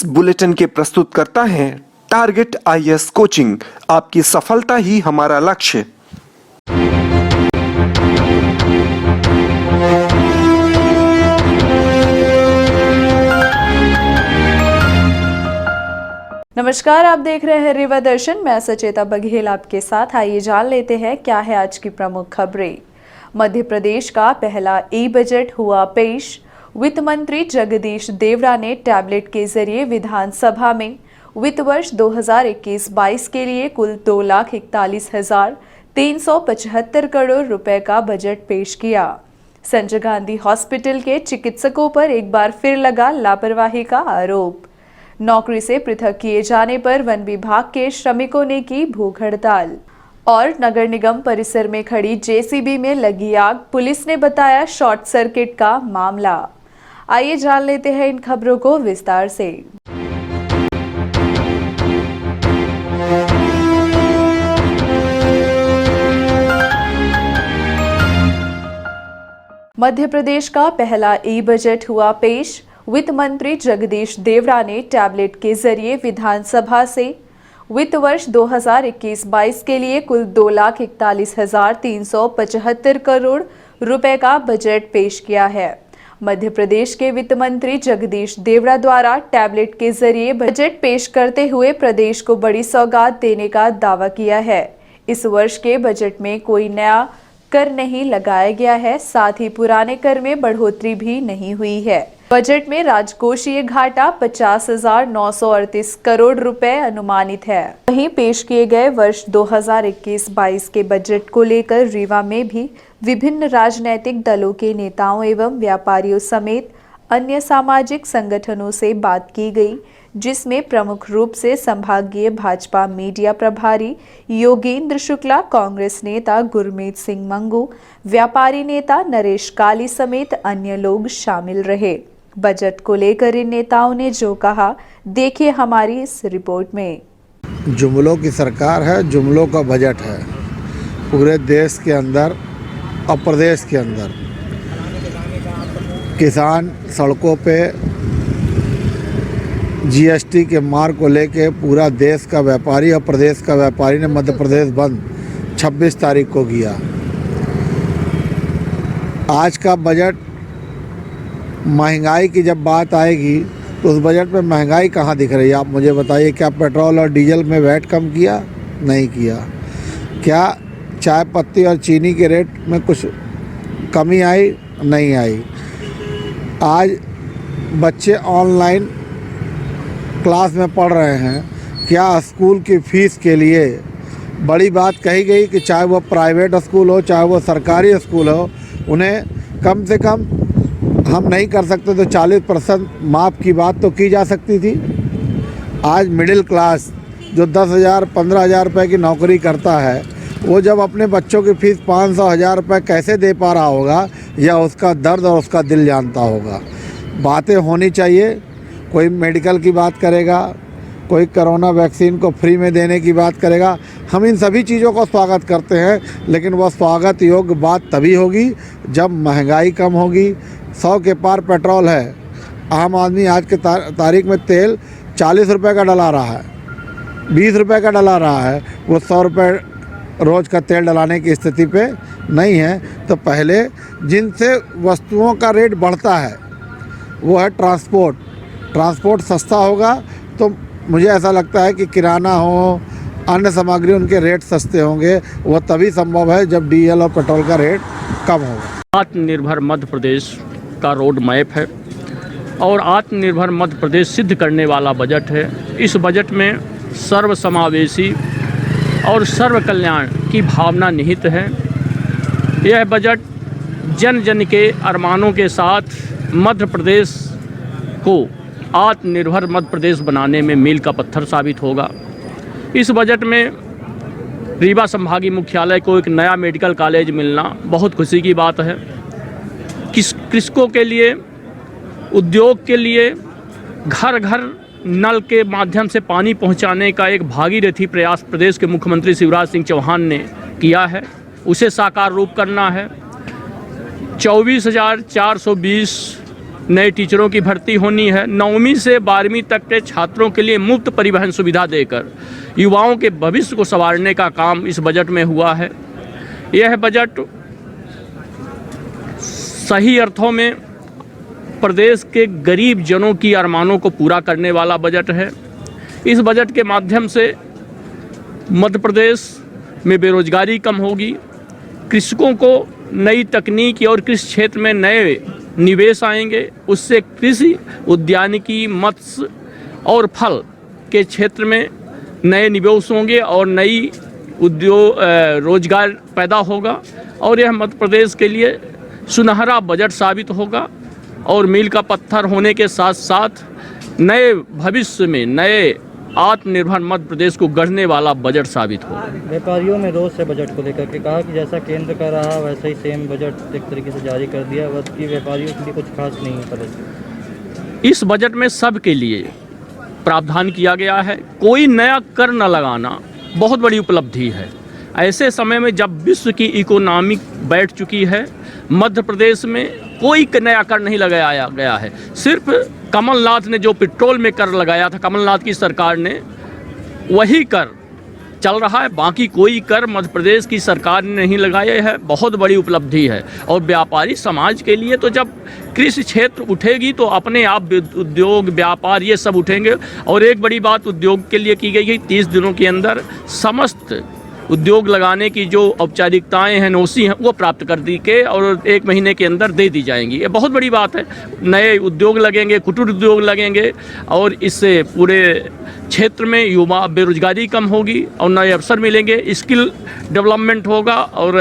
इस बुलेटिन के प्रस्तुतकर्ता हैं टारगेट आईएएस कोचिंग। आपकी सफलता ही हमारा लक्ष्य। नमस्कार, आप देख रहे हैं रीवा दर्शन। मैं सचेता बघेल आपके साथ। आइए जान लेते हैं क्या है आज की प्रमुख खबरें। मध्य प्रदेश का पहला ई बजट हुआ पेश। वित्त मंत्री जगदीश देवड़ा ने टैबलेट के जरिए विधानसभा में वित्त वर्ष 2021-22 के लिए कुल 2,41,375 करोड़ रुपए का बजट पेश किया। संजय गांधी हॉस्पिटल के चिकित्सकों पर एक बार फिर लगा लापरवाही का आरोप। नौकरी से पृथक किए जाने पर वन विभाग के श्रमिकों ने की भूख हड़ताल। और नगर निगम परिसर में खड़ी जेसीबी में लगी आग, पुलिस ने बताया शॉर्ट सर्किट का मामला। आइए जान लेते हैं इन खबरों को विस्तार से। मध्य प्रदेश का पहला ई बजट हुआ पेश। वित्त मंत्री जगदीश देवड़ा ने टैबलेट के जरिए विधानसभा से वित्त वर्ष 2021-22 के लिए कुल 2,41,375 करोड़ रुपए का बजट पेश किया है। मध्य प्रदेश के वित्त मंत्री जगदीश देवड़ा द्वारा टैबलेट के जरिए बजट पेश करते हुए प्रदेश को बड़ी सौगात देने का दावा किया है। इस वर्ष के बजट में कोई नया कर नहीं लगाया गया है, साथ ही पुराने कर में बढ़ोतरी भी नहीं हुई है। बजट में राजकोषीय घाटा 50,938 करोड़ रुपए अनुमानित है। वहीं पेश किए गए वर्ष 2021-22 के बजट को लेकर रीवा में भी विभिन्न राजनीतिक दलों के नेताओं एवं व्यापारियों समेत अन्य सामाजिक संगठनों से बात की गई, जिसमें प्रमुख रूप से संभागीय भाजपा मीडिया प्रभारी योगेंद्र शुक्ला, कांग्रेस नेता गुरमीत सिंह मंगू, व्यापारी नेता नरेश काली समेत अन्य लोग शामिल रहे। बजट को लेकर इन नेताओं ने जो कहा, देखिए हमारी इस रिपोर्ट में। जुमलों की सरकार है, जुमलों का बजट है। पूरे देश के अंदर और प्रदेश के अंदर किसान सड़कों पे जीएसटी के मार को लेके पूरा देश का व्यापारी और प्रदेश का व्यापारी ने मध्य प्रदेश बंद 26 तारीख को किया। आज का बजट, महंगाई की जब बात आएगी तो उस बजट में महंगाई कहाँ दिख रही है? आप मुझे बताइए। क्या पेट्रोल और डीजल में वैट कम किया? नहीं किया। क्या चाय पत्ती और चीनी के रेट में कुछ कमी आई? नहीं आई। आज बच्चे ऑनलाइन क्लास में पढ़ रहे हैं। क्या स्कूल की फ़ीस के लिए बड़ी बात कही गई कि चाहे वो प्राइवेट स्कूल हो चाहे वो सरकारी स्कूल हो, उन्हें कम से कम हम नहीं कर सकते तो 40% माफ़ की बात तो की जा सकती थी। आज मिडिल क्लास जो 10,000 15,000 रुपये की नौकरी करता है, वो जब अपने बच्चों की फ़ीस 500-1000 रुपये कैसे दे पा रहा होगा, या उसका दर्द और उसका दिल जानता होगा। बातें होनी चाहिए। कोई मेडिकल की बात करेगा, कोई कोरोना वैक्सीन को फ्री में देने की बात करेगा। हम इन सभी चीज़ों को स्वागत करते हैं, लेकिन वह स्वागत योग्य बात तभी होगी जब महंगाई कम होगी। 100 के पार पेट्रोल है। आम आदमी आज के तारीख में तेल 40 रुपये का डला रहा है, 20 रुपये का डला रहा है। वो 100 रुपये रोज़ का तेल डलाने की स्थिति पे नहीं है। तो पहले जिनसे वस्तुओं का रेट बढ़ता है वो है ट्रांसपोर्ट। ट्रांसपोर्ट सस्ता होगा तो मुझे ऐसा लगता है कि किराना हो, अन्य सामग्री, उनके रेट सस्ते होंगे। वह तभी संभव है जब डीजल और पेट्रोल का रेट कम होगा। आत्मनिर्भर मध्य प्रदेश का रोड मैप है और आत्मनिर्भर मध्य प्रदेश सिद्ध करने वाला बजट है। इस बजट में सर्वसमावेशी और सर्व कल्याण की भावना निहित है। यह बजट जन जन के अरमानों के साथ मध्य प्रदेश को आत्मनिर्भर मध्य प्रदेश बनाने में मील का पत्थर साबित होगा। इस बजट में रीवा संभागीय मुख्यालय को एक नया मेडिकल कॉलेज मिलना बहुत खुशी की बात है। कृषकों के लिए, उद्योग के लिए, घर घर नल के माध्यम से पानी पहुंचाने का एक भागीरथी प्रयास प्रदेश के मुख्यमंत्री शिवराज सिंह चौहान ने किया है, उसे साकार रूप करना है। 24,420 नए टीचरों की भर्ती होनी है। 9वीं से 12वीं तक के छात्रों के लिए मुफ्त परिवहन सुविधा देकर युवाओं के भविष्य को संवारने का काम इस बजट में हुआ है। यह बजट सही अर्थों में प्रदेश के गरीब जनों की अरमानों को पूरा करने वाला बजट है। इस बजट के माध्यम से मध्य प्रदेश में बेरोजगारी कम होगी, कृषकों को नई तकनीक और कृषि क्षेत्र में नए निवेश आएंगे, उससे कृषि, उद्यानिकी, मत्स्य और फल के क्षेत्र में नए निवेश होंगे और नई उद्योग रोजगार पैदा होगा और यह मध्य प्रदेश के लिए सुनहरा बजट साबित होगा और मील का पत्थर होने के साथ साथ नए भविष्य में नए आत्मनिर्भर मध्य प्रदेश को गढ़ने वाला बजट साबित होगा। व्यापारियों में रोष है बजट को लेकर के, कहा कि जैसा केंद्र का रहा वैसा ही सेम बजट एक तरीके से जारी कर दिया, बल्कि व्यापारियों के लिए कुछ खास नहीं है पड़ेगा। इस बजट में सबके लिए प्रावधान किया गया है। कोई नया कर न लगाना बहुत बड़ी उपलब्धि है। ऐसे समय में जब विश्व की इकोनॉमी बैठ चुकी है, मध्य प्रदेश में कोई नया कर नहीं लगाया गया है। सिर्फ कमलनाथ ने जो पेट्रोल में कर लगाया था, कमलनाथ की सरकार ने, वही कर चल रहा है। बाकी कोई कर मध्य प्रदेश की सरकार ने नहीं लगाया है। बहुत बड़ी उपलब्धि है। और व्यापारी समाज के लिए तो जब कृषि क्षेत्र उठेगी तो अपने आप उद्योग, व्यापार ये सब उठेंगे। और एक बड़ी बात उद्योग के लिए की गई है, 30 दिनों के अंदर समस्त उद्योग लगाने की जो औपचारिकताएं हैं, नोसी हैं, वो प्राप्त कर दी के और 1 महीने के अंदर दे दी जाएंगी। ये बहुत बड़ी बात है। नए उद्योग लगेंगे, कुटीर उद्योग लगेंगे और इससे पूरे क्षेत्र में युवा बेरोजगारी कम होगी और नए अवसर मिलेंगे। स्किल डेवलपमेंट होगा और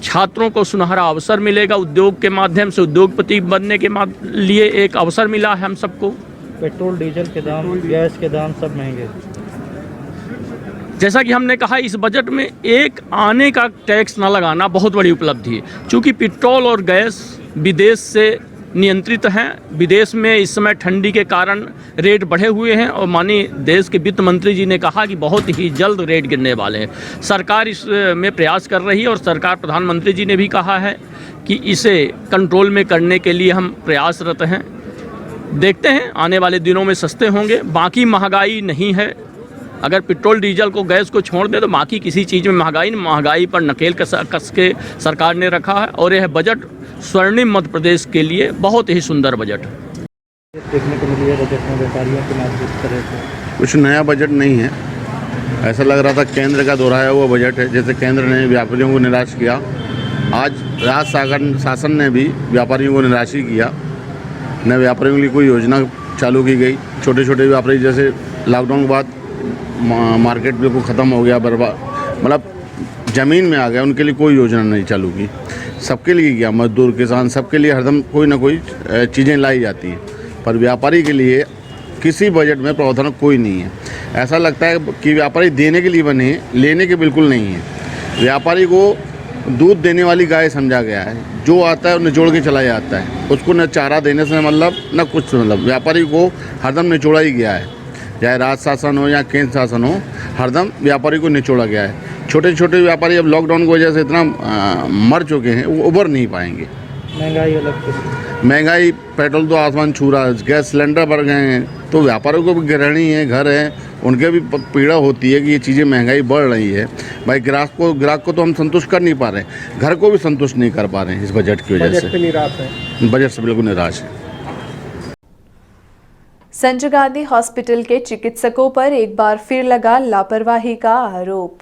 छात्रों को सुनहरा अवसर मिलेगा। उद्योग के माध्यम से उद्योगपति बनने के लिए एक अवसर मिला है हम सबको। पेट्रोल डीजल के दाम, गैस के दाम सब महंगे। जैसा कि हमने कहा, इस बजट में एक आने का टैक्स न लगाना बहुत बड़ी उपलब्धि है। चूँकि पेट्रोल और गैस विदेश से नियंत्रित हैं, विदेश में इस समय ठंडी के कारण रेट बढ़े हुए हैं और माननीय देश के वित्त मंत्री जी ने कहा कि बहुत ही जल्द रेट गिरने वाले हैं। सरकार इसमें प्रयास कर रही है और सरकार, प्रधानमंत्री जी ने भी कहा है कि इसे कंट्रोल में करने के लिए हम प्रयासरत हैं। देखते हैं आने वाले दिनों में सस्ते होंगे। बाकी महंगाई नहीं है। अगर पेट्रोल डीजल को, गैस को छोड़ दे तो बाकी किसी चीज़ में महंगाई पर नकेल कस के सरकार ने रखा है। और यह बजट स्वर्णिम मध्य प्रदेश के लिए बहुत ही सुंदर बजट है। देखने को मिली है बजट में व्यापारियों के माध्यम तरह से कुछ नया बजट नहीं है। ऐसा लग रहा था केंद्र का दोहराया हुआ बजट है। जैसे केंद्र ने व्यापारियों को निराश किया, आज राज्य शासन ने भी व्यापारियों को निराश ही किया। न व्यापारियों के लिए कोई योजना चालू की गई। छोटे छोटे व्यापारी जैसे लॉकडाउन के बाद मार्केट बिल्कुल ख़त्म हो गया, बर्बाद, मतलब ज़मीन में आ गया, उनके लिए कोई योजना नहीं चालू की। सबके लिए किया, मजदूर, किसान, सबके लिए हरदम कोई ना कोई चीज़ें लाई जाती हैं, पर व्यापारी के लिए किसी बजट में प्रावधान कोई नहीं है। ऐसा लगता है कि व्यापारी देने के लिए बने हैं, लेने के बिल्कुल नहीं है। व्यापारी को दूध देने वाली गाय समझा गया है। जो आता है निचोड़ के चला जाता है। उसको न चारा देने से मतलब न कुछ से मतलब। व्यापारी को हरदम निचोड़ा ही गया है, चाहे राज शासन हो या केंद्र शासन हो, हरदम व्यापारी को निचोड़ा गया है। छोटे छोटे व्यापारी अब लॉकडाउन की वजह से इतना मर चुके हैं, वो उभर नहीं पाएंगे। महंगाई अलग से, महंगाई, पेट्रोल तो आसमान छू रहा है, गैस सिलेंडर बढ़ गए हैं, तो व्यापारियों को भी गृहिणी है, घर है, उनके भी पीड़ा होती है कि ये चीज़ें महंगाई बढ़ रही है। भाई ग्राहक को तो हम संतुष्ट कर नहीं पा रहे हैं, घर को भी संतुष्ट नहीं कर पा रहे हैं इस बजट की वजह से। निराश है, बजट से बिल्कुल निराश है। संजय गांधी हॉस्पिटल के चिकित्सकों पर एक बार फिर लगा लापरवाही का आरोप।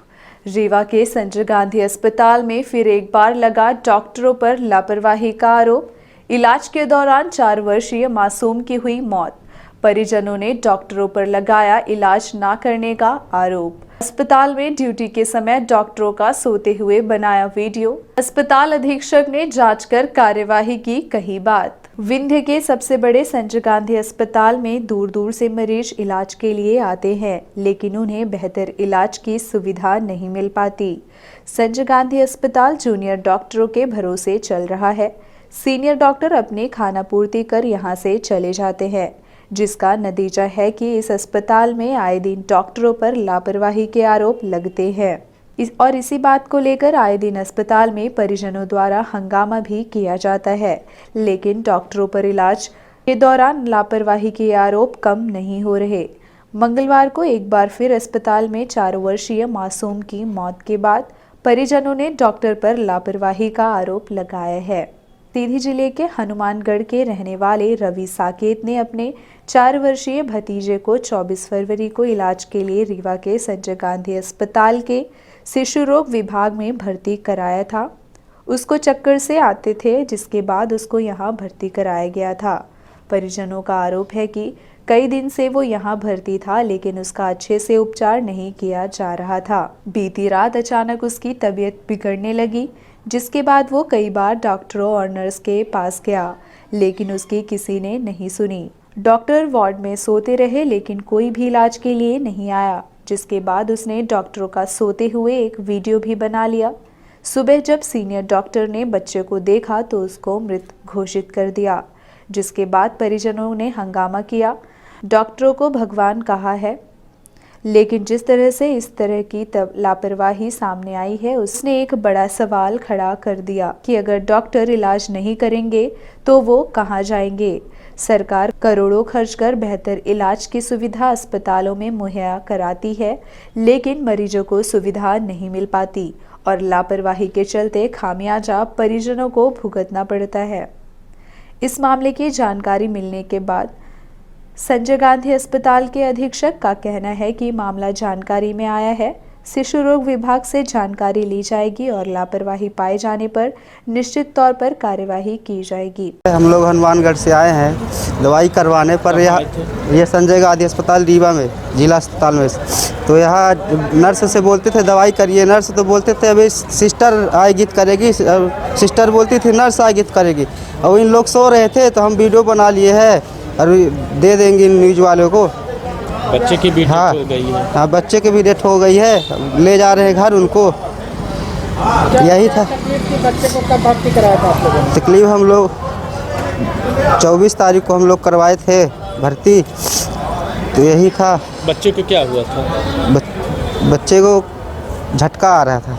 रीवा के संजय गांधी अस्पताल में फिर एक बार लगा डॉक्टरों पर लापरवाही का आरोप। इलाज के दौरान 4 वर्षीय मासूम की हुई मौत। परिजनों ने डॉक्टरों पर लगाया इलाज न करने का आरोप। अस्पताल में ड्यूटी के समय डॉक्टरों का सोते हुए बनाया वीडियो। अस्पताल अधीक्षक ने जांच कर कार्यवाही की, कही बात। विंध्य के सबसे बड़े संजय गांधी अस्पताल में दूर दूर से मरीज इलाज के लिए आते हैं, लेकिन उन्हें बेहतर इलाज की सुविधा नहीं मिल पाती। संजय गांधी अस्पताल जूनियर डॉक्टरों के भरोसे चल रहा है। सीनियर डॉक्टर अपनी खानापूर्ति कर यहां से चले जाते हैं, जिसका नतीजा है कि इस अस्पताल में आए दिन डॉक्टरों पर लापरवाही के आरोप लगते हैं। इसी बात को लेकर आए दिन अस्पताल में परिजनों द्वारा हंगामा भी किया जाता है, लेकिन डॉक्टरों पर इलाज के दौरान लापरवाही के आरोप कम नहीं हो रहे। मंगलवार को एक बार फिर अस्पताल में 4 वर्षीय मासूम की मौत के बाद परिजनों ने डॉक्टर पर लापरवाही का आरोप लगाया है। सीधी जिले के हनुमानगढ़ के रहने वाले रवि साकेत ने अपने 4 वर्षीय भतीजे को 24 फरवरी को इलाज के लिए रीवा के संजय गांधी अस्पताल के शिशु रोग विभाग में भर्ती कराया था। उसको चक्कर से आते थे, जिसके बाद उसको यहां भर्ती कराया गया था। परिजनों का आरोप है कि कई दिन से वो यहाँ भर्ती था, लेकिन उसका अच्छे से उपचार नहीं किया जा रहा था। बीती रात अचानक उसकी तबीयत बिगड़ने लगी, जिसके बाद वो कई बार डॉक्टरों और नर्स के पास गया, लेकिन उसकी किसी ने नहीं सुनी। डॉक्टर वार्ड में सोते रहे, लेकिन कोई भी इलाज के लिए नहीं आया, जिसके बाद उसने डॉक्टरों का सोते हुए एक वीडियो भी बना लिया। सुबह जब सीनियर डॉक्टर ने बच्चे को देखा तो उसको मृत घोषित कर दिया, जिसके बाद परिजनों ने हंगामा किया। डॉक्टरों को भगवान कहा है, लेकिन जिस तरह से इस तरह की लापरवाही सामने आई है, उसने एक बड़ा सवाल खड़ा कर दिया कि अगर डॉक्टर इलाज नहीं करेंगे तो वो कहाँ जाएंगे। सरकार करोड़ों खर्च कर बेहतर इलाज की सुविधा अस्पतालों में मुहैया कराती है, लेकिन मरीजों को सुविधा नहीं मिल पाती और लापरवाही के चलते खामियाजा परिजनों को भुगतना पड़ता है। इस मामले की जानकारी मिलने के बाद संजय गांधी अस्पताल के अधीक्षक का कहना है कि मामला जानकारी में आया है। शिशु रोग विभाग से जानकारी ली जाएगी और लापरवाही पाए जाने पर निश्चित तौर पर कार्यवाही की जाएगी। हम लोग हनुमानगढ़ से आए हैं दवाई करवाने पर। यह संजय गांधी अस्पताल रीवा में, जिला अस्पताल में। तो यहाँ नर्स से बोलते थे दवाई करिए, नर्स तो बोलते थे अभी सिस्टर आएगी तो करेगी, सिस्टर बोलती थी नर्स आएगी तो करेगी। और इन लोग सो रहे थे तो हम वीडियो बना लिए हैं और दे देंगे न्यूज़ वालों को। बच्चे की भी डेथ हो गई है। हाँ, बच्चे की भी डेथ हो गई है, ले जा रहे हैं घर उनको। यही था। बच्चे को कब भर्ती कराया था आप लोगों ने? तकलीफ हम लोग 24 तारीख को हम लोग करवाए थे भर्ती, तो यही था। बच्चे को क्या हुआ था? बच्चे को झटका आ रहा था।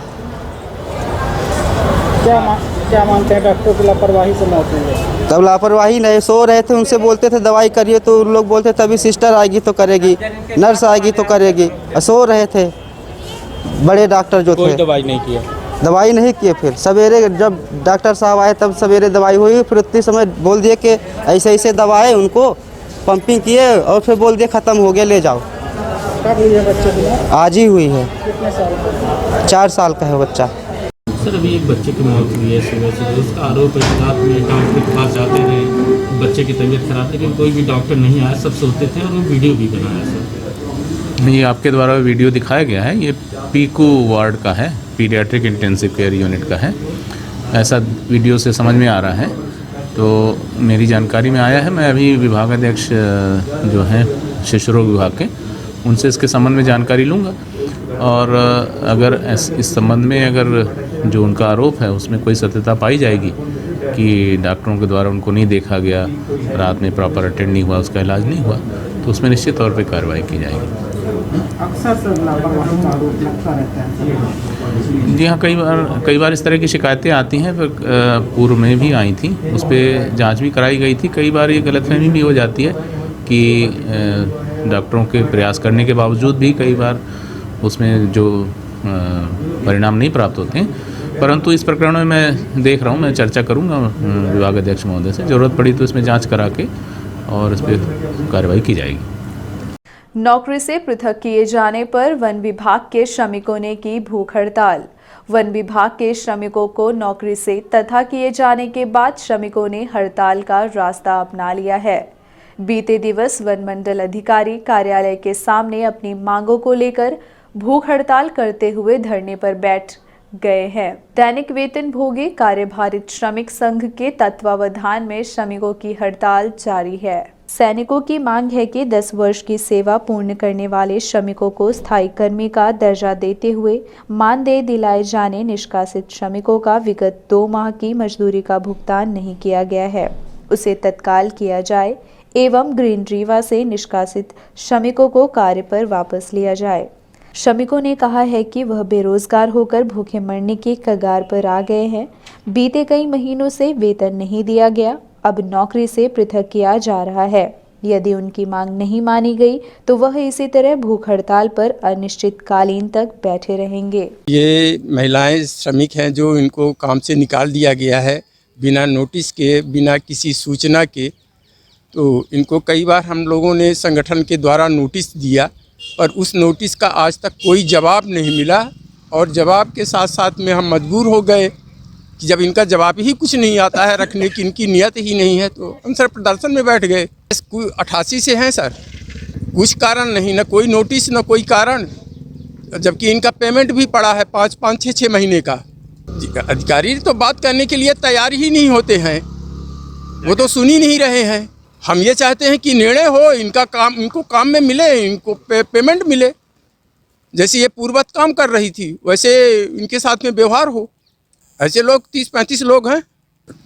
क्या मानते हैं डॉक्टर की लापरवाही से मौत हुई है? तब लापरवाही नहीं, सो रहे थे, उनसे बोलते थे दवाई करिए तो उन लोग बोलते थे अभी सिस्टर आएगी तो करेगी, नर्स आएगी तो करेगी। सो रहे थे बड़े डॉक्टर जो कोई थे। दवाई नहीं किया? दवाई नहीं किए। फिर सवेरे जब डॉक्टर साहब आए तब सवेरे दवाई हुई। फिर उतनी समय बोल दिए कि ऐसे ऐसे दवाएं, उनको पंपिंग किए और फिर बोल दिए ख़त्म हो गया, ले जाओ। कब हुई है बच्चे की? आज ही हुई है। कितने साल का? 4 साल का है बच्चा। सर अभी एक बच्चे की मौत हुई है सुबह से, उसका आरोप है कि रात में डॉक्टर के पास जाते रहे, बच्चे की तबीयत खराब, लेकिन कोई भी डॉक्टर नहीं आया, सब सोते थे और वो वीडियो भी बनाया सर। नहीं, आपके द्वारा वीडियो दिखाया गया है, ये पीकू वार्ड का है, पीडियाट्रिक इंटेंसिव केयर यूनिट का है, ऐसा वीडियो से समझ में आ रहा है। तो मेरी जानकारी में आया है, मैं अभी विभागाध्यक्ष जो हैं शिशु रोग विभाग के, उनसे इसके संबंध में जानकारी लूँगा और अगर इस संबंध में अगर जो उनका आरोप है उसमें कोई सत्यता पाई जाएगी कि डॉक्टरों के द्वारा उनको नहीं देखा गया, रात में प्रॉपर अटेंड नहीं हुआ, उसका इलाज नहीं हुआ, तो उसमें निश्चित तौर पे कार्रवाई की जाएगी। अक्सर लापरवाही का आरोप लगता रहता है। जी हाँ, कई बार इस तरह की शिकायतें आती हैं, फिर पूर्व में भी आई थी, उस पर जाँच भी कराई गई थी। कई बार ये गलतफहमी भी हो जाती है कि डॉक्टरों के प्रयास करने के बावजूद भी कई बार उसमें जो परिणाम नहीं प्राप्त होते हैं। परंतु इस प्रकरण में मैं देख रहा हूँ, मैं चर्चा करूँगा विभाग अध्यक्ष महोदय से, ज़रूरत पड़ी तो इसमें जांच करा के और इस पर कार्रवाई की जाएगी। नौकरी से पृथक किए जाने पर वन विभाग के श्रमिकों ने की भूख हड़ताल। वन विभाग के श्रमिकों को नौकरी से तथा किए जाने के बाद श्रमिकों ने हड़ताल का रास्ता अपना लिया है। बीते दिवस वन मंडल अधिकारी कार्यालय के सामने अपनी मांगों को लेकर भूख हड़ताल करते हुए धरने पर बैठ गए हैं। दैनिक वेतन भोगी कार्यभारित श्रमिक संघ के तत्वावधान में श्रमिकों की हड़ताल जारी है। सैनिकों की मांग है कि 10 वर्ष की सेवा पूर्ण करने वाले श्रमिकों को स्थायी कर्मी का दर्जा देते हुए मानदेय दिलाए जाने, निष्कासित श्रमिकों का विगत 2 माह की मजदूरी का भुगतान नहीं किया गया है, उसे तत्काल किया जाए एवं ग्रीन रीवा से निष्कासित श्रमिकों को कार्य पर वापस लिया जाए। श्रमिकों ने कहा है कि वह बेरोजगार होकर भूखे मरने की कगार पर आ गए हैं। बीते कई महीनों से वेतन नहीं दिया गया, अब नौकरी से पृथक किया जा रहा है। यदि उनकी मांग नहीं मानी गई तो वह इसी तरह भूख हड़ताल पर अनिश्चितकालीन तक बैठे रहेंगे। ये महिलाएं श्रमिक हैं जो इनको काम से निकाल दिया गया है बिना नोटिस के, बिना किसी सूचना के। तो इनको कई बार हम लोगों ने संगठन के द्वारा नोटिस दिया, पर उस नोटिस का आज तक कोई जवाब नहीं मिला। और जवाब के साथ साथ में हम मजबूर हो गए कि जब इनका जवाब ही कुछ नहीं आता है रखने की, इनकी नियत ही नहीं है, तो हम सर प्रदर्शन में बैठ गए। 88 से हैं सर, कुछ कारण नहीं, ना कोई नोटिस ना कोई कारण, जबकि इनका पेमेंट भी पड़ा है 5-6 महीने का। अधिकारी तो बात करने के लिए तैयार ही नहीं होते हैं, वो तो सुन ही नहीं रहे हैं। हम ये चाहते हैं कि निर्णय हो, इनको काम में मिले, इनको पेमेंट मिले। जैसे ये पूर्ववत काम कर रही थी वैसे इनके साथ में व्यवहार हो। ऐसे लोग 30-35 लोग हैं।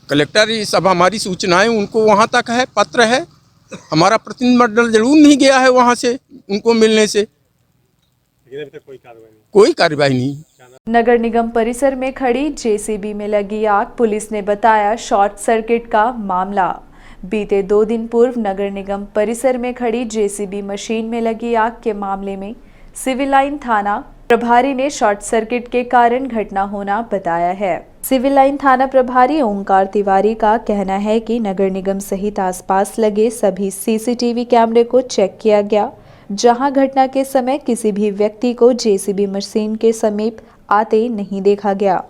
कलेक्टर ये सब हमारी सूचनाएं उनको वहाँ तक है, पत्र है, हमारा प्रतिनिधिमंडल जरूर नहीं गया है वहाँ से उनको मिलने से, कोई कार्रवाई नहीं। नगर निगम परिसर में खड़ी जेसीबी में लगी आग, पुलिस ने बताया शॉर्ट सर्किट का मामला। बीते 2 दिन पूर्व नगर निगम परिसर में खड़ी जेसीबी मशीन में लगी आग के मामले में सिविल लाइन थाना प्रभारी ने शॉर्ट सर्किट के कारण घटना होना बताया है। सिविल लाइन थाना प्रभारी ओंकार तिवारी का कहना है कि नगर निगम सहित आसपास लगे सभी सीसीटीवी कैमरे को चेक किया गया, जहां घटना के समय किसी भी व्यक्ति को जेसीबी मशीन के समीप आते नहीं देखा गया।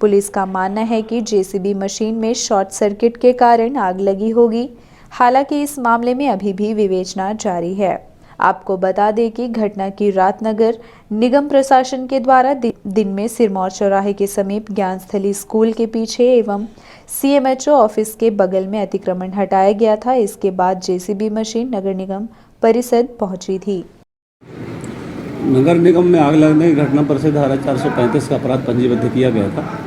पुलिस का मानना है कि जेसीबी मशीन में शॉर्ट सर्किट के कारण आग लगी होगी। हालांकि इस मामले में अभी भी विवेचना जारी है। आपको बता दें कि घटना की रात नगर निगम प्रशासन के द्वारा दिन में सिरमौर चौराहे के समीप ज्ञानस्थली स्कूल के पीछे एवं सीएमएचओ ऑफिस के बगल में अतिक्रमण हटाया गया था। इसके बाद जेसीबी मशीन नगर निगम परिसर पहुंची थी। नगर निगम में आग लगने की घटना पर से धारा 435 का अपराध पंजीबद्ध किया गया था।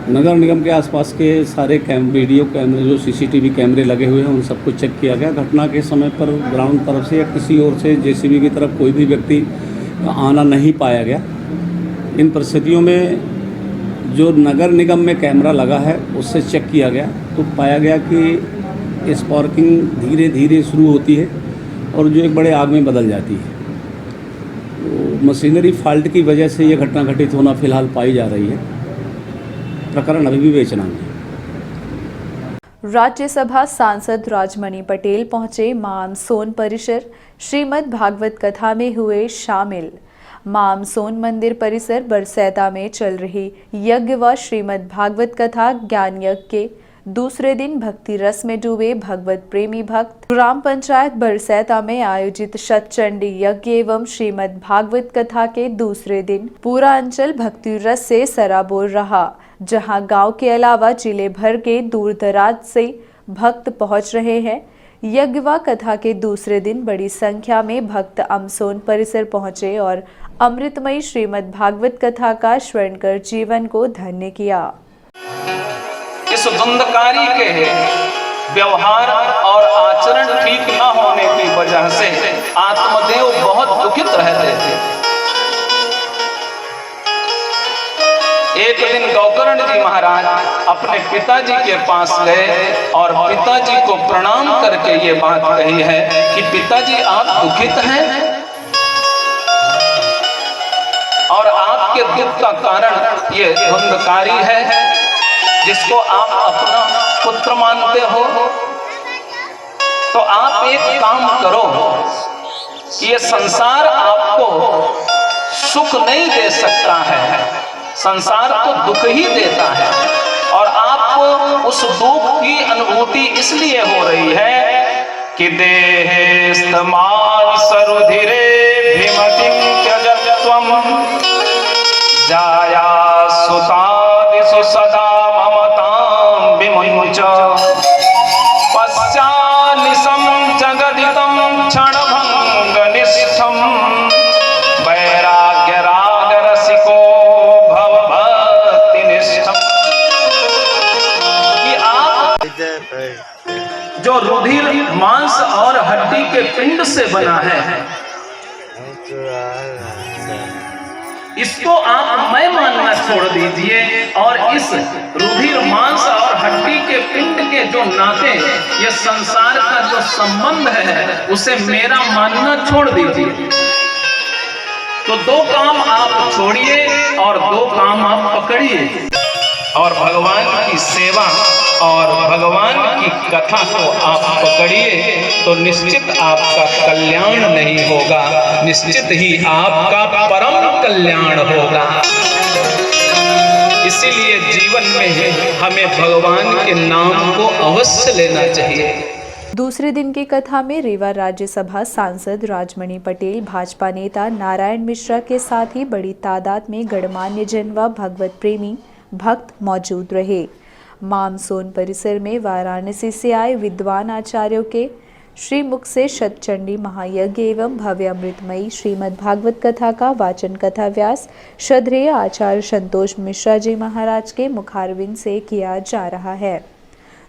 नगर निगम के आसपास के सारे वीडियो कैमरे जो सीसीटीवी कैमरे लगे हुए हैं उन सबको चेक किया गया। घटना के समय पर ग्राउंड तरफ से या किसी और से जेसीबी की तरफ कोई भी व्यक्ति आना नहीं पाया गया। इन परिस्थितियों में जो नगर निगम में कैमरा लगा है उससे चेक किया गया तो पाया गया कि स्पार्किंग धीरे धीरे शुरू होती है और जो एक बड़े आग में बदल जाती है। तो मशीनरी फॉल्ट की वजह से ये घटना घटित होना फिलहाल पाई जा रही है। प्रकरण अभी विवेचना में। राज्यसभा सांसद राजमणि पटेल पहुंचे मामसोन परिसर, श्रीमद् भागवत कथा में हुए शामिल। मामसोन मंदिर परिसर बरसैता में चल रही यज्ञ व श्रीमद् भागवत कथा ज्ञान यज्ञ के दूसरे दिन भक्ति रस में डूबे भगवत प्रेमी भक्त। ग्राम पंचायत बरसैता में आयोजित शतचंडी यज्ञ एवं श्रीमद् भागवत कथा के दूसरे दिन पूरा अंचल भक्ति रस से सराबोर रहा, जहां गांव के अलावा जिले भर के दूर दराज से भक्त पहुंच रहे हैं। यज्ञ व कथा के दूसरे दिन बड़ी संख्या में भक्त अमसोन परिसर पहुंचे और अमृतमयी श्रीमद् भागवत कथा का श्रवण कर जीवन को धन्य किया। इस धुंधकारी के व्यवहार और आचरण ठीक न होने की वजह से आत्मदेव बहुत दुखित रहते थे। एक दिन गौकर्ण जी महाराज अपने पिताजी के पास गए और पिताजी को प्रणाम करके ये बात कही है कि पिताजी आप दुखित हैं और आपके दुख का कारण ये धुंधकारी है जिसको आप अपना पुत्र मानते हो। तो आप एक काम करो कि ये संसार आपको सुख नहीं दे सकता है, संसार तो दुख ही देता है और आपको उस दुख की अनुभूति इसलिए हो रही है कि देहेस्तमाल सरुधिरे भीमतिं त्यजत्वं जाया सुतादिषु सदा ममतां विमुञ्च पश्चानिशं जगदितं क्षणभङ्गनिष्ठं वैराग्यरागरसिको भवभक्तिनिष्ठं। कि आप जो रुधिर मांस और हड्डी के पिंड से बना है इसको आप मैं मानना छोड़ दीजिए और इस रुधिर मांस और हड्डी के पिंड के जो नाते ये संसार का जो संबंध है उसे मेरा मानना छोड़ दीजिए। तो दो काम आप छोड़िए और दो काम आप पकड़िए और भगवान की सेवा और भगवान की कथा को आप पकड़िए तो निश्चित आपका कल्याण नहीं होगा, निश्चित ही आपका परम कल्याण होगा। इसीलिए जीवन में हमें भगवान के नाम को अवश्य लेना चाहिए। दूसरे दिन की कथा में रीवा राज्यसभा सांसद राजमणि पटेल, भाजपा नेता नारायण मिश्रा के साथ ही बड़ी तादाद में गणमान्य जन व भगवत प्रेमी भक्त मौजूद रहे। मामसोन परिसर में वाराणसी से आए विद्वान आचार्यों के श्रीमुख से शतचंडी महायज्ञ एवं भव्य अमृतमयी श्रीमद् भागवत कथा का वाचन कथा व्यास श्रद्धेय आचार्य संतोष मिश्रा जी महाराज के मुखारविंद से किया जा रहा है।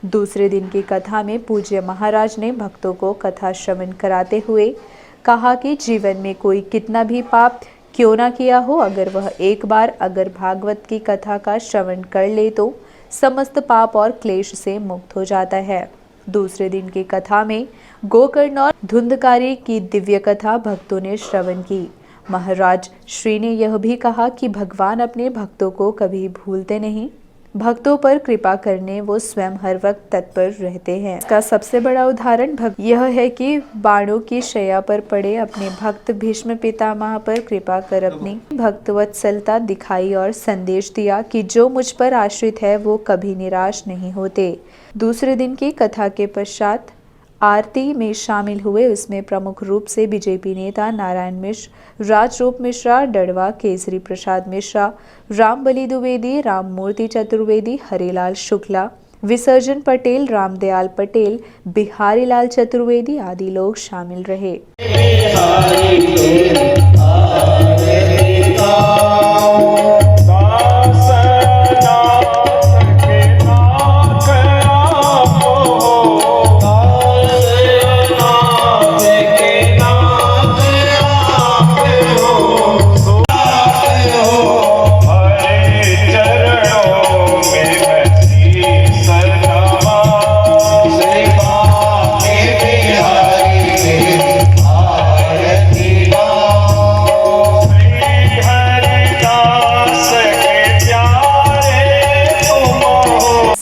दूसरे दिन की कथा में पूज्य महाराज ने भक्तों को कथा श्रवण कराते हुए कहा कि जीवन में कोई कितना भी पाप क्यों ना किया हो, अगर वह एक बार अगर भागवत की कथा का श्रवण कर ले तो समस्त पाप और क्लेश से मुक्त हो जाता है। दूसरे दिन की कथा में गोकर्ण और धुंधकारी की दिव्य कथा भक्तों ने श्रवण की। महाराज श्री ने यह भी कहा कि भगवान अपने भक्तों को कभी भूलते नहीं, भक्तों पर कृपा करने वो स्वयं हर वक्त तत्पर रहते हैं। इसका सबसे बड़ा उदाहरण यह है कि बाणों की शैया पर पड़े अपने भक्त भीष्म पितामह पर कृपा कर अपनी भक्तवत्सलता दिखाई और संदेश दिया कि जो मुझ पर आश्रित है वो कभी निराश नहीं होते। दूसरे दिन की कथा के पश्चात आरती में शामिल हुए। उसमें प्रमुख रूप से बीजेपी नेता नारायण मिश्र, राजरूप मिश्रा, डड़वा केसरी प्रसाद मिश्रा, रामबली द्विवेदी, राममूर्ति चतुर्वेदी, हरिलाल शुक्ला, विसर्जन पटेल, रामदयाल पटेल, बिहारी लाल चतुर्वेदी आदि लोग शामिल रहे।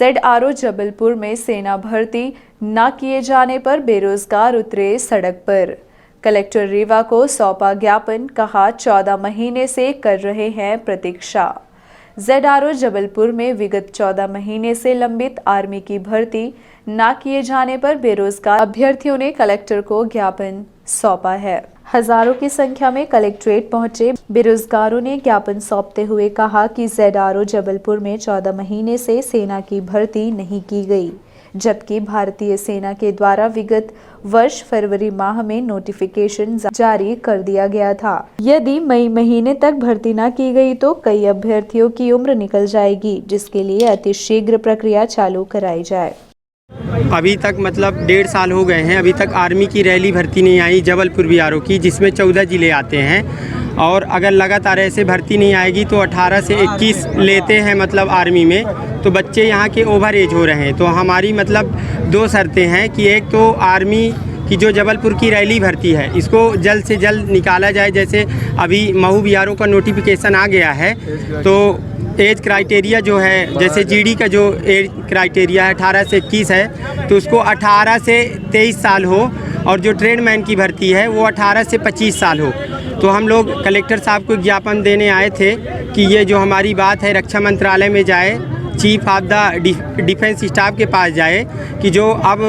ZRO जबलपुर में सेना भर्ती न किए जाने पर बेरोजगार उतरे सड़क पर। कलेक्टर रीवा को सौंपा ज्ञापन, कहा 14 महीने से कर रहे हैं प्रतीक्षा। ZRO जबलपुर में विगत 14 महीने से लंबित आर्मी की भर्ती न किए जाने पर बेरोजगार अभ्यर्थियों ने कलेक्टर को ज्ञापन सौंपा है। हजारों की संख्या में कलेक्ट्रेट पहुंचे बेरोजगारों ने ज्ञापन सौंपते हुए कहा कि ZRO जबलपुर में 14 महीने से सेना की भर्ती नहीं की गई, जबकि भारतीय सेना के द्वारा विगत वर्ष फरवरी माह में नोटिफिकेशन जारी कर दिया गया था। यदि मई महीने तक भर्ती न की गई तो कई अभ्यर्थियों की उम्र निकल जाएगी, जिसके लिए अतिशीघ्र प्रक्रिया चालू कराई जाए। अभी तक मतलब 1.5 साल हो गए हैं, अभी तक आर्मी की रैली भर्ती नहीं आई जबलपुर BRO की, जिसमें 14 ज़िले आते हैं। और अगर लगातार ऐसे भर्ती नहीं आएगी तो 18 से 21 लेते हैं मतलब आर्मी में, तो बच्चे यहाँ के ओवर एज हो रहे हैं। तो हमारी मतलब 2 शर्तें हैं कि एक तो आर्मी की जो जबलपुर की रैली भर्ती है इसको जल्द से जल्द निकाला जाए। जैसे अभी महू BRO का नोटिफिकेशन आ गया है तो एज क्राइटेरिया जो है, जैसे GD का जो एज क्राइटेरिया है 18 से 21 है, तो उसको 18 से 23 साल हो, और जो ट्रेडमैन की भर्ती है वो 18 से 25 साल हो। तो हम लोग कलेक्टर साहब को ज्ञापन देने आए थे कि ये जो हमारी बात है रक्षा मंत्रालय में जाए, chief of the defence staff के पास जाए कि जो अब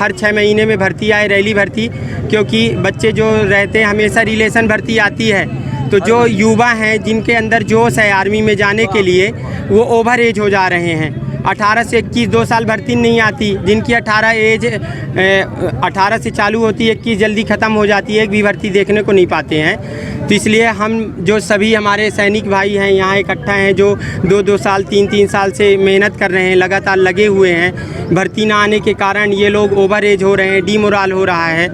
हर 6 महीने में भर्ती आए रैली भर्ती, क्योंकि बच्चे जो रहते हैं हमेशा रिलेशन भर्ती आती है, तो जो युवा हैं जिनके अंदर जोश है आर्मी में जाने के लिए वो ओवर एज हो जा रहे हैं। 18 से 21 2 साल भर्ती नहीं आती, जिनकी 18 से चालू होती है 21 जल्दी ख़त्म हो जाती है, एक भी भर्ती देखने को नहीं पाते हैं। तो इसलिए हम जो सभी हमारे सैनिक भाई हैं यहाँ इकट्ठा हैं, जो 2-2 साल 3-3 साल से मेहनत कर रहे हैं, लगातार लगे हुए हैं, भर्ती ना आने के कारण ये लोग ओवर एज हो रहे हैं, डीमोरल हो रहा है,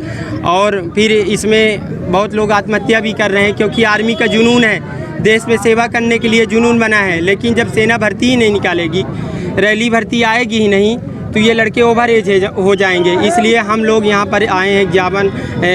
और फिर इसमें बहुत लोग आत्महत्या भी कर रहे हैं, क्योंकि आर्मी का जुनून है। देश में सेवा करने के लिए जुनून बना है, लेकिन जब सेना भर्ती ही नहीं निकालेगी, रैली भर्ती आएगी ही नहीं, तो ये लड़के ओवर एज हो जाएंगे। इसलिए हम लोग यहाँ पर आए हैं ज्ञापन,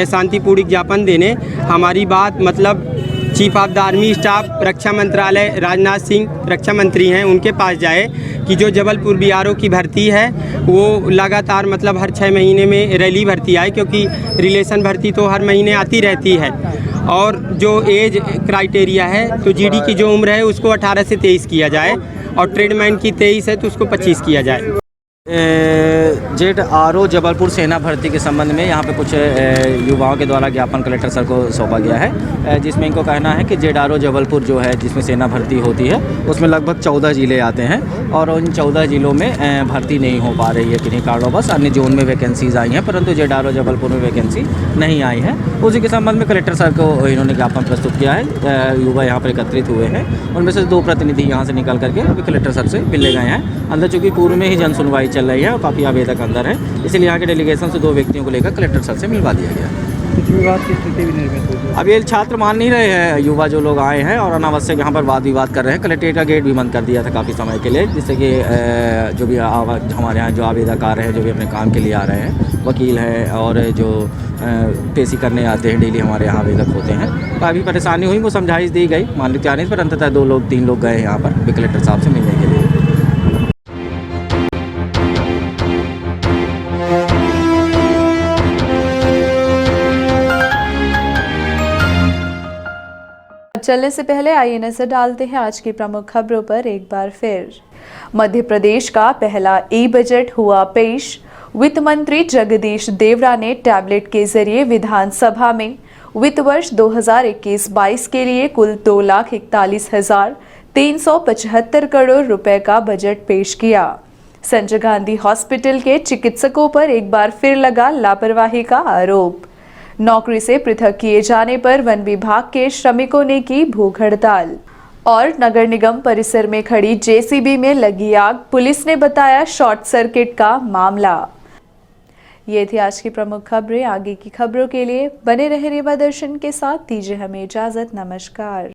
शांतिपूर्ण ज्ञापन देने। हमारी बात मतलब chief of the army staff, रक्षा मंत्रालय, राजनाथ सिंह रक्षा मंत्री हैं, उनके पास जाए कि जो जबलपुर बीआरओ की भर्ती है वो लगातार मतलब हर 6 महीने में रैली भर्ती आए, क्योंकि रिलेशन भर्ती तो हर महीने आती रहती है। और जो एज क्राइटेरिया है तो जीडी की जो उम्र है उसको 18 से 23 किया जाए, और ट्रेडमैन की 23 है तो उसको 25 किया जाए। जेड.आर.ओ. जबलपुर सेना भर्ती के संबंध में यहाँ पे कुछ युवाओं के द्वारा ज्ञापन कलेक्टर सर को सौंपा गया है, जिसमें इनको कहना है कि जेड.आर.ओ. जबलपुर जो है जिसमें सेना भर्ती होती है उसमें लगभग 14 ज़िले आते हैं, और उन 14 ज़िलों में भर्ती नहीं हो पा रही है किन्हीं कारणों बस। अन्य जोन में वैकेंसीज़ आई हैं, परंतु जेड.आर.ओ. जबलपुर में वैकेंसी नहीं आई है। उसी के संबंध में कलेक्टर सर को इन्होंने ज्ञापन प्रस्तुत किया है। युवा यहाँ पर एकत्रित हुए हैं, उनमें से 2 प्रतिनिधि यहाँ से निकल करके अभी कलेक्टर सर से मिलने गए हैं अंदर, चूँकि पूर्व में ही जन सुनवाई चल रही है और काफ़ी आवेदक अंदर है, इसलिए यहाँ के डेलीगेशन से 2 व्यक्तियों को लेकर कलेक्टर सर से मिलवा दिया गया। कुछ विवाद की स्थिति भी निर्मित हुई। अब ये छात्र मान नहीं रहे हैं, युवा जो लोग आए हैं और अनावश्यक यहाँ पर वाद विवाद कर रहे हैं। कलेक्ट्रेट का गेट भी बंद कर दिया था काफ़ी समय के लिए, जिससे कि जो भी हमारे यहाँ जो आवेदक आ रहे हैं, जो भी अपने काम के लिए आ रहे हैं, वकील हैं और जो पेशी करने आते हैं डेली हमारे यहाँ आवेदक होते हैं, काफ़ी परेशानी हुई। वो समझाइश दी गई, मान ली नहीं, पर अंततः 2-3 लोग गए यहाँ पर कलेक्टर साहब से मिलने के लिए। चलने से पहले आइए नजर डालते हैं आज की प्रमुख खबरों पर एक बार फिर। मध्य प्रदेश का पहला ई-बजट हुआ पेश। वित्त मंत्री जगदीश देवड़ा ने टैबलेट के जरिए विधानसभा में वित्त वर्ष 2021-22 के लिए कुल 2,41,375 करोड़ रुपए का बजट पेश किया। संजय गांधी हॉस्पिटल के चिकित्सकों पर एक बार फिर लगा लापरवाही का आरोप। नौकरी से पृथक किए जाने पर वन विभाग के श्रमिकों ने की भूख हड़ताल। और नगर निगम परिसर में खड़ी जेसीबी में लगी आग, पुलिस ने बताया शॉर्ट सर्किट का मामला। ये थी आज की प्रमुख खबरें। आगे की खबरों के लिए बने रहे रेवा दर्शन के साथ। दीजिए हमें इजाजत। नमस्कार।